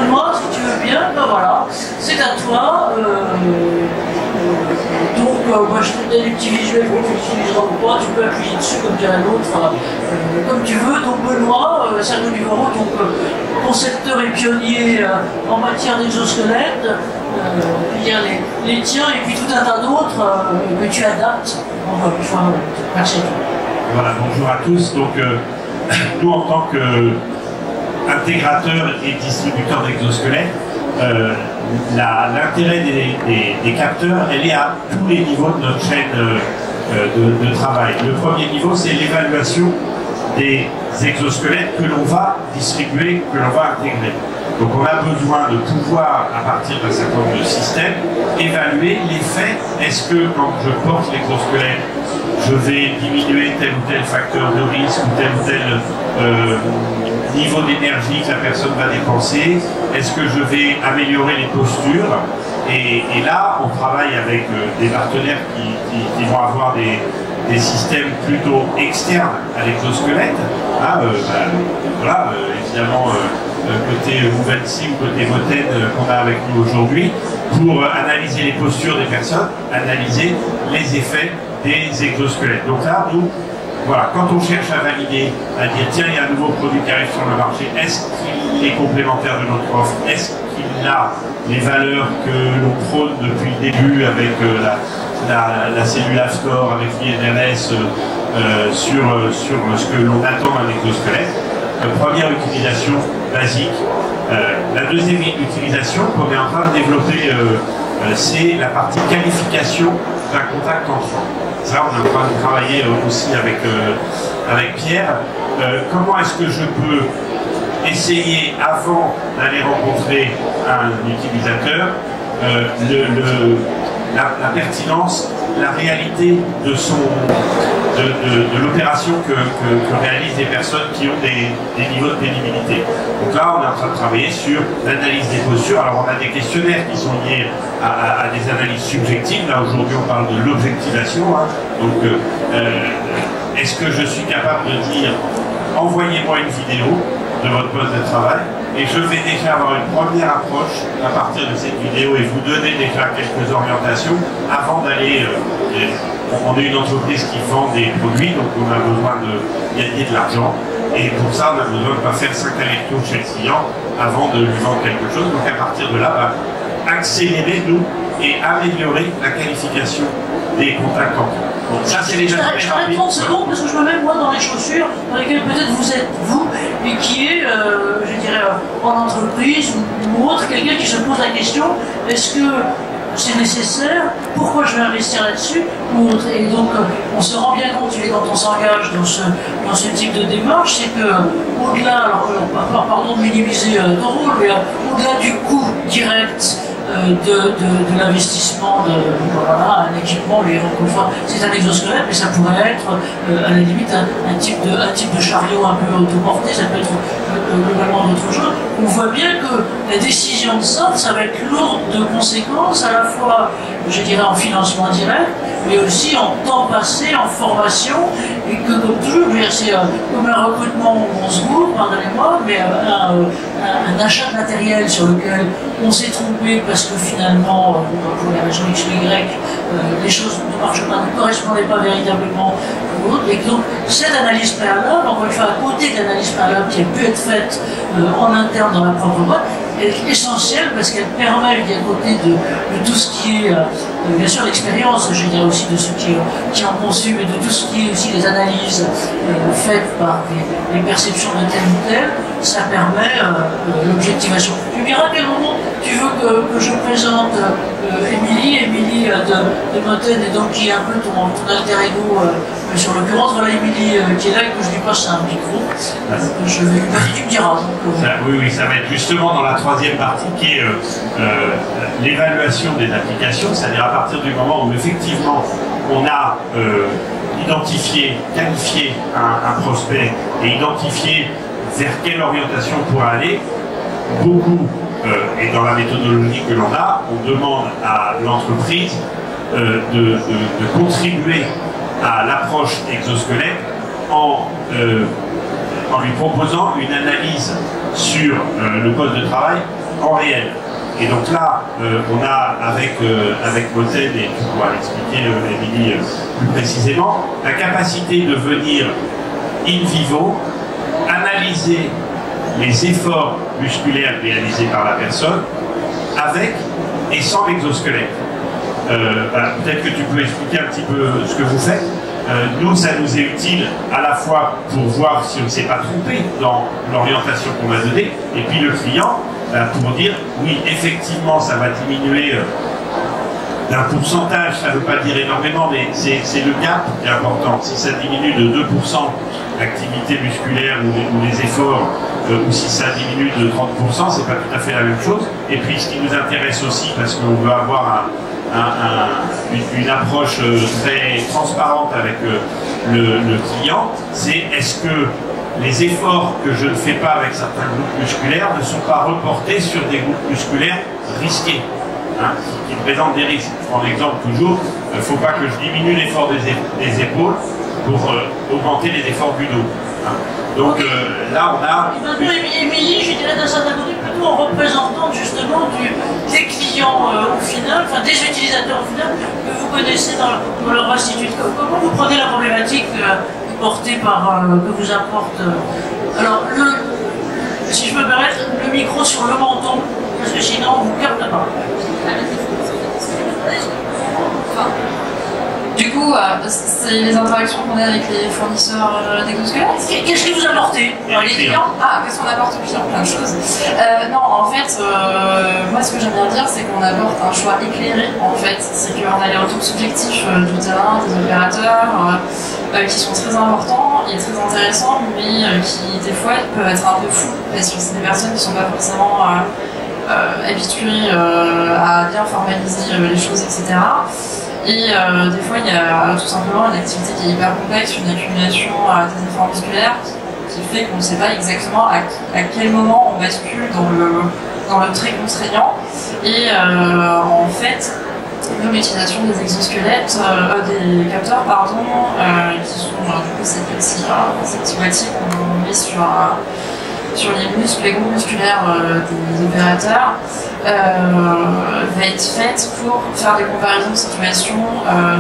Benoît, si tu veux bien, ben voilà, c'est à toi. Donc, moi je te donne des petits visuels pour que tu utiliseras ou pas, tu peux appuyer dessus comme dirait l'autre, comme tu veux. Donc Benoît, Sergio Livoro, donc concepteur et pionnier en matière d'exosquelette, il y a les tiens et puis tout un tas d'autres que tu adaptes. Enfin, merci à toi. Voilà, bonjour à tous. Donc, nous en tant qu'intégrateur et distributeur d'exosquelettes, l'intérêt des capteurs, elle est à tous les niveaux de notre chaîne de travail. Le premier niveau, c'est l'évaluation des exosquelettes que l'on va distribuer, que l'on va intégrer. Donc on a besoin de pouvoir, à partir d'un certain nombre de systèmes, évaluer l'effet. Est-ce que quand je porte l'exosquelette, je vais diminuer tel ou tel facteur de risque ou tel niveau d'énergie que la personne va dépenser? Est-ce que je vais améliorer les postures? Et là, on travaille avec des partenaires qui vont avoir des systèmes plutôt externes à l'exosquelette. Voilà, évidemment, côté Mouvensi ou côté Moten qu'on a avec nous aujourd'hui, pour analyser les postures des personnes, analyser les effets des exosquelettes. Donc là, nous, voilà, quand on cherche à valider, à dire tiens, il y a un nouveau produit qui arrive sur le marché, est-ce qu'il est complémentaire de notre offre? Est-ce qu'il a les valeurs que l'on prône depuis le début avec la cellule Astor, avec l'INRS sur ce que l'on attend d'un exosquelette? Première utilisation basique. La deuxième utilisation qu'on est en train de développer, c'est la partie qualification d'un contact entrant. Ça, on est en train de travailler aussi avec Pierre. Comment est-ce que je peux essayer, avant d'aller rencontrer un utilisateur, la pertinence, la réalité de l'opération que réalisent des personnes qui ont des niveaux de pénibilité. Donc là, on est en train de travailler sur l'analyse des postures. Alors, on a des questionnaires qui sont liés à des analyses subjectives. Là, aujourd'hui, on parle de l'objectivation. Hein. Donc, est-ce que je suis capable de dire envoyez-moi une vidéo de votre poste de travail et je vais déjà avoir une première approche à partir de cette vidéo et vous donner déjà quelques orientations avant d'aller... on est une entreprise qui vend des produits, donc on a besoin de gagner de l'argent et pour ça on a besoin de ne pas faire 5 allers-retours chez le client avant de lui vendre quelque chose. Donc à partir de là, accélérer nous et améliorer la qualification des contacts entrants. Donc ça c'est les aspects rapides. 30 secondes parce que je me mets moi dans les chaussures dans lesquelles peut-être vous êtes vous et qui est, je dirais, en entreprise ou autre, quelqu'un qui se pose la question, est-ce que c'est nécessaire? Pourquoi je vais investir là-dessus? Et donc, on se rend bien compte, quand on s'engage dans ce type de démarche, c'est que, au-delà, alors, pardon de minimiser ton rôle, mais au-delà du coût direct de l'investissement voilà, un équipement, c'est un exosquelette, mais ça pourrait être à la limite un type de chariot un peu autoporté, ça peut être globalement d'autres choses. On voit bien que la décision de ça va être lourde de conséquences, à la fois, je dirais, en financement direct, mais aussi en temps passé, en formation, et que comme toujours, c'est comme un recrutement où on se gourre, pardonnez-moi, mais un achat de matériel sur lequel on s'est trompé parce que finalement, pour les raisons X ou Y, les choses ne marchent pas, ne correspondaient pas véritablement aux autres. Et donc, cette analyse préalable, encore une fois, à côté de l'analyse préalable qui a pu être faite en interne dans la propre boîte, est essentielle parce qu'elle permet, à côté de tout ce qui est, bien sûr, l'expérience, je dirais aussi de ceux qui ont conçu, mais de tout ce qui est aussi les analyses faites par les perceptions de tel ou tel, ça permet l'objectivation. Tu me diras à quel moment tu veux que je présente Émilie de Moten, et donc qui est un peu ton alter ego, sur l'occurrence, voilà Émilie qui est là et que je lui passe un micro. Tu me diras. Oui, ça va être justement dans la troisième partie qui est l'évaluation des applications, c'est-à-dire à partir du moment où effectivement on a identifié, qualifié un prospect et identifié vers quelle orientation on pourra aller. Beaucoup, et dans la méthodologie que l'on a, on demande à l'entreprise de contribuer à l'approche exosquelette en lui proposant une analyse sur le poste de travail en réel. Et donc là, on a avec Moten, et tu pourras l'expliquer, Émilie, plus précisément, la capacité de venir in vivo analyser les efforts musculaires réalisés par la personne avec et sans l'exosquelette. Peut-être que tu peux expliquer un petit peu ce que vous faites. Nous, ça nous est utile à la fois pour voir si on ne s'est pas trompé dans l'orientation qu'on a donnée, et puis le client pour dire oui, effectivement, ça va diminuer d'un pourcentage, ça ne veut pas dire énormément, mais c'est le gap qui est important. Si ça diminue de 2% l'activité musculaire ou les efforts, ou si ça diminue de 30%, c'est pas tout à fait la même chose. Et puis ce qui nous intéresse aussi, parce qu'on veut avoir une approche très transparente avec le client, c'est est-ce que les efforts que je ne fais pas avec certains groupes musculaires ne sont pas reportés sur des groupes musculaires risqués, qui présentent des risques. Je prends l'exemple toujours, il ne faut pas que je diminue l'effort des épaules pour augmenter les efforts du dos. Donc là, on a... Émilie, je dirais d'un certain côté, plutôt en représentant justement des clients au final, enfin des utilisateurs au final, que vous connaissez dans leur institut. Comment vous prenez la problématique portée par, que vous apporte alors, si je peux me permettre, le micro sur le menton, parce que sinon on vous capte pas. Du coup, c'est les interactions qu'on a avec les fournisseurs d'exosquelettes. Qu'est-ce que vous apportez les clients? Ah, qu'est-ce qu'on apporte aux clients? Plein de choses. Non, en fait, moi ce que j'aime bien dire, c'est qu'on apporte un choix éclairé. En fait, c'est qu'on a les retours subjectifs du terrain, des opérateurs, qui sont très importants et très intéressants, mais qui des fois peuvent être un peu fous, parce que c'est des personnes qui ne sont pas forcément habituées à bien formaliser les choses, etc. Et des fois, il y a tout simplement une activité qui est hyper complexe, une accumulation des efforts musculaires qui fait qu'on ne sait pas exactement à quel moment on bascule dans le très contraignant. Et en fait, l'utilisation des exosquelettes, des capteurs, pardon, qui sont du coup ces petits boîtiers qu'on met sur les muscles, les groupes musculaires des opérateurs, va être faite pour faire des comparaisons de situations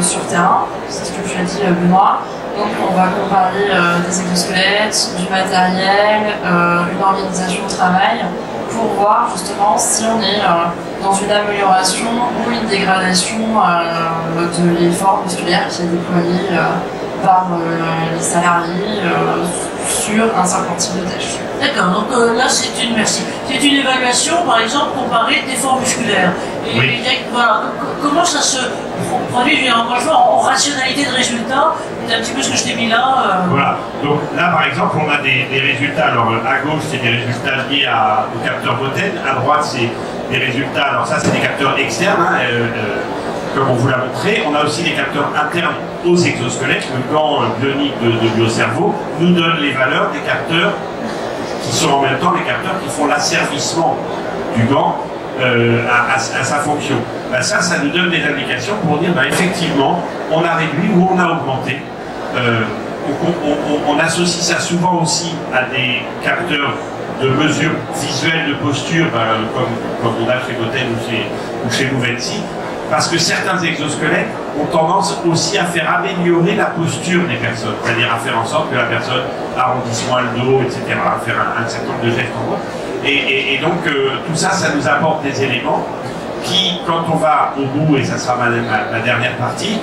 sur terrain. C'est ce que tu as dit, Benoît. Donc on va comparer des exosquelettes, du matériel, une organisation de travail, pour voir justement si on est dans une amélioration ou une dégradation de l'effort musculaire qui est déployé par les salariés sur un certain type de tâches. D'accord, donc là c'est une évaluation par exemple comparée d'efforts musculaires. Et oui. Voilà, comment ça se produit encore une fois en rationalité de résultats? C'est un petit peu ce que je t'ai mis là. Voilà, donc là par exemple on a des résultats, alors à gauche c'est des résultats liés au capteur Moten, à droite c'est des résultats, alors ça c'est des capteurs externes, comme on vous l'a montré. On a aussi des capteurs internes aux exosquelettes. Le gant bionique de Biocerveau nous donne les valeurs des capteurs qui sont en même temps les capteurs qui font l'asservissement du gant à sa fonction. Ben ça nous donne des indications pour dire effectivement on a réduit ou on a augmenté. On associe ça souvent aussi à des capteurs de mesure visuelle de posture, comme on a chez Moten ou chez Mouventi, parce que certains exosquelettes ont tendance aussi à faire améliorer la posture des personnes, c'est-à-dire à faire en sorte que la personne arrondisse moins le dos, etc., à faire un certain nombre de gestes en voix. Et donc tout ça, ça nous apporte des éléments qui, quand on va au bout, et ça sera ma dernière partie,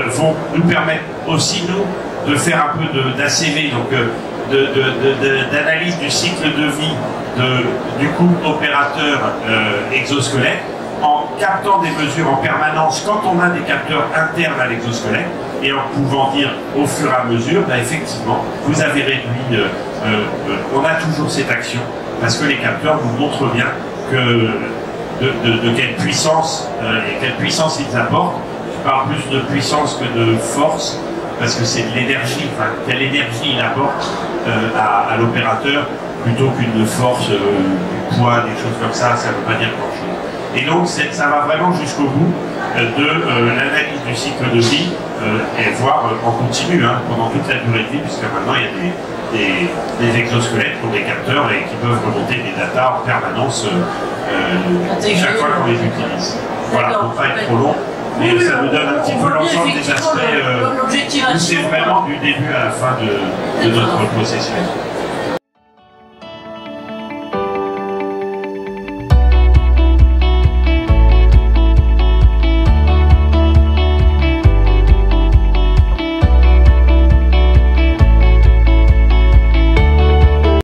vont nous permettre aussi, nous, de faire un peu d'ACV, donc d'analyse du cycle de vie du couple opérateur exosquelette, en captant des mesures en permanence quand on a des capteurs internes à l'exosquelette et en pouvant dire au fur et à mesure, effectivement, vous avez réduit, on a toujours cette action, parce que les capteurs vous montrent bien de quelle puissance ils apportent. Je parle plus de puissance que de force, parce que c'est de l'énergie, quelle énergie il apporte à l'opérateur, plutôt qu'une force, du poids, des choses comme ça, ça ne veut pas dire grand-chose. Et donc ça va vraiment jusqu'au bout de l'analyse du cycle de vie, et voire en continu, pendant toute la durée de vie, puisque maintenant il y a des exosquelettes pour des capteurs et qui peuvent remonter des datas en permanence chaque fois qu'on les utilise. Voilà, pour ne pas être trop long. Mais Oui, ça nous donne un petit peu l'ensemble des effectivement, aspects où c'est l'objectivation. vraiment du début à la fin de notre processus.